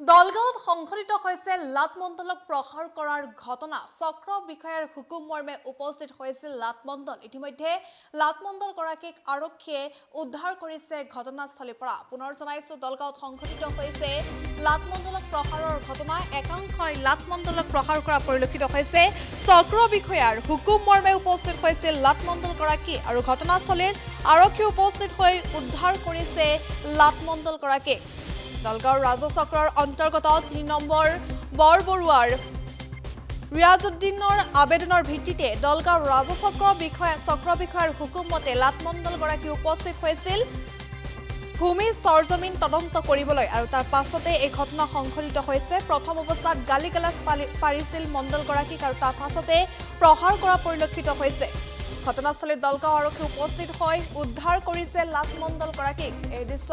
দলগাঁৱত সংঘটিত হৈছে লাটমণ্ডলক প্ৰহাৰ কৰাৰ ঘটনা। চক্ৰ বিষয়াৰ হুকুম মৰ্মে উপস্থিত হৈছিল লাটমণ্ডল। ইতিমধ্যে লাটমণ্ডল গৰাকীক আৰক্ষীয়ে উদ্ধাৰ কৰিছে ঘটনাস্থলীৰ পৰা। পুনৰ জনাইছো, দলগাঁৱত সংঘটিত হৈছে লাটমণ্ডলক প্ৰহাৰৰ ঘটনা। একাংশই লাটমণ্ডলক প্ৰহাৰ কৰা পৰিলক্ষিত হৈছে। চক্ৰ বিষয়াৰ হুকুম মৰ্মে উপস্থিত হৈছিল লাটমণ্ডল গৰাকী আৰু ঘটনাস্থলীত আৰক্ষী উপস্থিত হৈ উদ্ধাৰ কৰিছে লাটমণ্ডল গৰাকীক। দলগাঁৱৰ ৰাজহ চক্ৰৰ অন্তৰ্গত ৩ নম্বৰ বৰবৰুৱাৰ ৰিয়াজউদ্দিনৰ আবেদনৰ ভিত্তিতে দলগাঁৱৰ ৰাজহ চক্ৰ বিষয়াৰ হুকুম মতে লাটমণ্ডল গৰাকী উপস্থিত হৈছিল ভূমি সৰজমিন তদন্ত কৰিবলৈ আৰু তাৰ পাছতে এই ঘটনা সংঘটিত হৈছে। প্ৰথম অৱস্থাত গালি গালাজ পাৰিছিল মণ্ডল গৰাকীক আৰু তাৰ পাছতে প্ৰহাৰ কৰা পৰিলক্ষিত হৈছে। ঘটনাস্থলীত দলগাঁও আৰক্ষী উপস্থিত হৈ উদ্ধাৰ কৰিছে লাটমণ্ডল গৰাকীক। এই দৃশ্য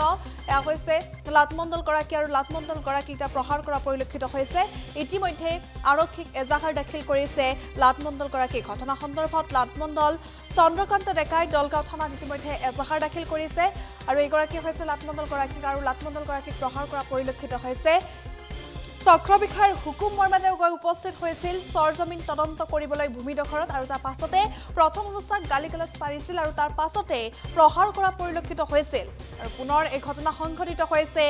এয়া হৈছে লাটমণ্ডল গৰাকী আৰু লাটমণ্ডল গৰাকীক প্ৰহাৰ কৰা পৰিলক্ষিত হৈছে। ইতিমধ্যে আৰক্ষীক এজাহাৰ দাখিল কৰিছে লাটমণ্ডল গৰাকীক। ঘটনা সন্দৰ্ভত লাটমণ্ডল চন্দ্ৰকান্ত ডেকাই দলগাঁও থানাত ইতিমধ্যে এজাহাৰ দাখিল কৰিছে আৰু এইগৰাকী হৈছে লাটমণ্ডল গৰাকীক আৰু লাটমণ্ডল গৰাকীক প্ৰহাৰ কৰা পৰিলক্ষিত হৈছে। চক্ৰ বিষয়াৰ হুকুম মৰ্মে গৈ উপস্থিত হৈছিল সৰজমিন তদন্ত কৰিবলৈ ভূমি দখলত আৰু তাৰ পাছতে প্ৰথম অৱস্থাত গালি গালাজ পাৰিছিল আৰু তাৰ পাছতে প্ৰহাৰ কৰা পৰিলক্ষিত হৈছিল। আৰু পুনৰ এই ঘটনা সংঘটিত হৈছে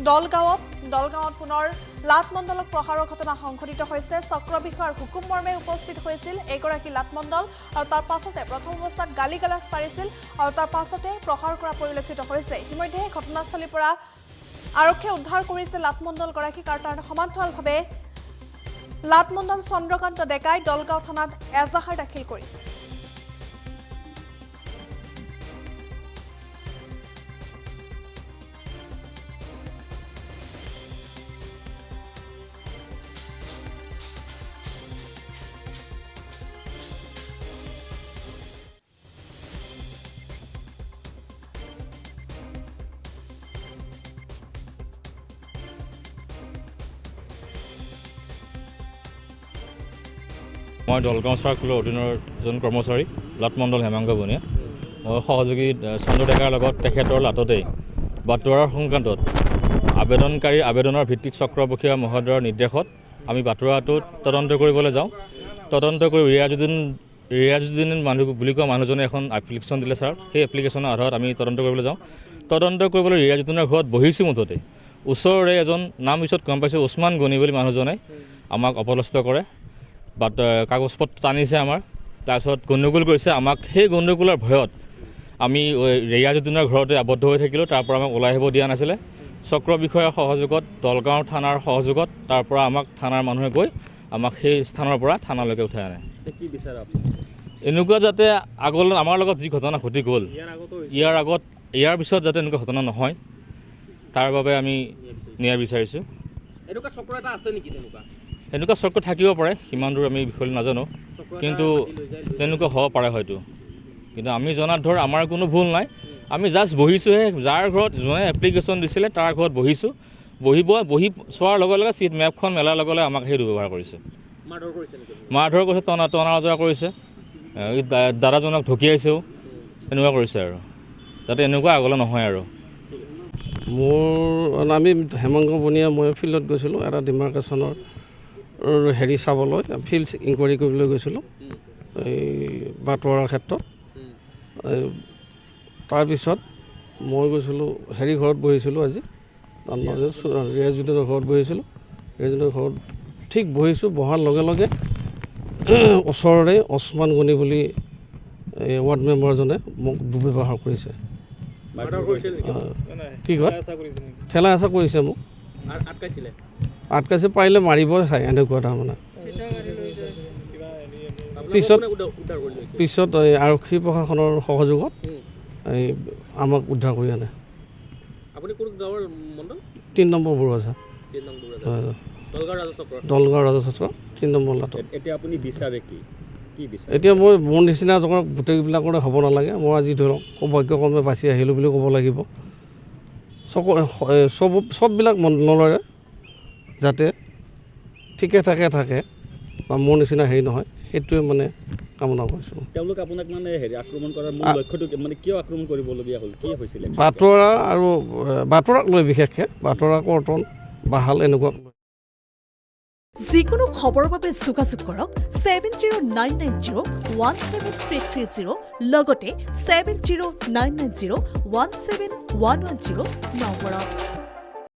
দলগাঁৱত পুনৰ লাটমণ্ডলক প্ৰহাৰৰ ঘটনা সংঘটিত হৈছে। চক্ৰ বিষয়াৰ হুকুম মৰ্মে উপস্থিত হৈছিল এইগৰাকী লাটমণ্ডল আৰু তাৰ পাছতে প্ৰথম অৱস্থাত গালি গালাজ পাৰিছিল আৰু তাৰ পাছতে প্ৰহাৰ কৰা পৰিলক্ষিত হৈছে। ইতিমধ্যে ঘটনাস্থলীৰ পৰা আৰক্ষীয়ে উদ্ধাৰ কৰিছে লাটমণ্ডল গৰাকীক আৰু তাৰ সমান্তৰালভাৱে লাটমণ্ডল চন্দ্ৰকান্ত ডেকাই দলগাঁও থানাত এজাহাৰ দাখিল কৰিছে। মই দলগাঁও চাৰ্কুলৰ অধীনৰ এজন কৰ্মচাৰী লাটমণ্ডল হেমাংগ বনিয়া। মই সহযোগী চন্দ্ৰ ডেকাৰ লগত তেখেতৰ লাটতেই বাটোৱাৰাৰ সংক্ৰান্তত আবেদনকাৰীৰ আবেদনৰ ভিত্তিত চক্ৰ বিষয়া মহোদয়ৰ নিৰ্দেশত আমি বাটোৱাৰাটোত তদন্ত কৰিবলৈ যাওঁ। তদন্ত কৰি ৰিয়াজউদ্দিন মানুহ বুলি কোৱা মানুহজনে এখন এপ্লিকেশ্যন দিলে ছাৰ। সেই এপ্লিকেশ্যনৰ আধাৰত আমি তদন্ত কৰিবলৈ যাওঁ। তদন্ত কৰিবলৈ ৰিয়াজউদ্দিনৰ ঘৰত বহিছোঁ। মুঠতে ওচৰৰে এজন নাম পিছত গম পাইছোঁ ওছমান গনি বুলি মানুহজনে আমাক অপদস্থ কৰে, বাট কাগজ পত্ৰ টানিছে আমাৰ, তাৰপিছত গণ্ডগোল কৰিছে আমাক। সেই গণ্ডগোলৰ ভয়ত আমি ৰিয়াজউদ্দিনৰ ঘৰতে আবদ্ধ হৈ থাকিলোঁ। তাৰ পৰা আমাক ওলাই আহিব দিয়া নাছিলে। চক্ৰ বিষয়াৰ সহযোগত দলগাঁও থানাৰ সহযোগত তাৰ পৰা আমাক থানাৰ মানুহে গৈ আমাক সেই স্থানৰ পৰা থানালৈকে উঠাই আনে। এনেকুৱা যাতে আগলৈ আমাৰ লগত যি ঘটনা ঘটি গ'ল ইয়াৰ পিছত যাতে এনেকুৱা ঘটনা নহয় তাৰ বাবে আমি ন্যায় বিচাৰিছোঁ। এনেকুৱা চক্ৰ এটা আছে নেকি? এনেকুৱা চক্ৰ থাকিব পাৰে, সিমান দূৰ আমি বিষয়ে নাজানো, কিন্তু তেনেকুৱা হ'ব পাৰে হয়তো। কিন্তু আমি জনাত আমাৰ কোনো ভুল নাই। আমি জাষ্ট বহিছোঁহে। যাৰ ঘৰত যোনে এপ্লিকেশ্যন দিছিলে তাৰ ঘৰত বহি চোৱাৰ লগে লগে চিট মেপখন মেলাৰ লগে লগে আমাক সেই দুৰ্ব্যৱহাৰ কৰিছে। মাৰধৰ কৰিছে, টনা আজৰা কৰিছে, দাদাজনক ঢকিয়াইছেও, এনেকুৱা কৰিছে আৰু যাতে এনেকুৱা আগলৈ নহয় আৰু। মোৰ আমি হেমাংগ বনিয়া মই ফিল্ডত গৈছিলোঁ এটা ডিমাৰ্কেশ্যনৰ চাবলৈ, ফিল্ড ইনকুৱাৰী কৰিবলৈ গৈছিলোঁ এই বাটোৱাৰাৰ ক্ষেত্ৰত। তাৰপিছত মই গৈছিলোঁ ঘৰত বহিছিলোঁ আজি ৰিয়াজউদ্দিনৰ ঘৰত বহিছিলোঁ। ৰিয়াজউদ্দিনৰ ঘৰত ঠিক বহাৰ লগে লগে ওচৰৰে ওছমান গনি বুলি ৱাৰ্ড মেম্বাৰজনে মোক দুৰ্ব্যৱহাৰ কৰিছে। কি কয় ঠেলা হেঁচা কৰিছে মোক, আটকাইছে, পাৰিলে মাৰিব চাই, এনেকুৱা তাৰমানে। পিছত আৰক্ষী প্ৰশাসনৰ সহযোগত আমাক উদ্ধাৰ কৰি আনে। ৩ নম্বৰ বৰুৱা ছাৰ, দলগাঁও ৰাজহ চক্ৰ ৩ নম্বৰ লাটত। এতিয়া মই মোৰ নিচিনা গোটেইবিলাকৰে হ'ব নালাগে। মই আজি ধৰক সৌভাগ্যক্ৰমে বাচি আহিলোঁ বুলি ক'ব লাগিব। চববিলাক মণ্ডলৰে যাতে ঠিকে থাকে বা মোৰ নিচিনা হেৰি নহয়, সেইটোৱে মানে কামনা কৰিছোঁ। তেওঁলোকে আপোনাক মানে আক্ৰমণ কৰাৰ মূল লক্ষ্যটো মানে কিয় আক্ৰমণ কৰিবলগীয়া হ'ল, কি হৈছিলে? বাটোৱাৰা আৰু বাটোৱাৰাক লৈ বিশেষকৈ বাটোৱাৰা কৰ্তন বা হাল এনেকুৱা যিকোনো খবৰৰ বাবে যোগাযোগ কৰক 7099017330 লগতে 7099017110 নম্বৰত।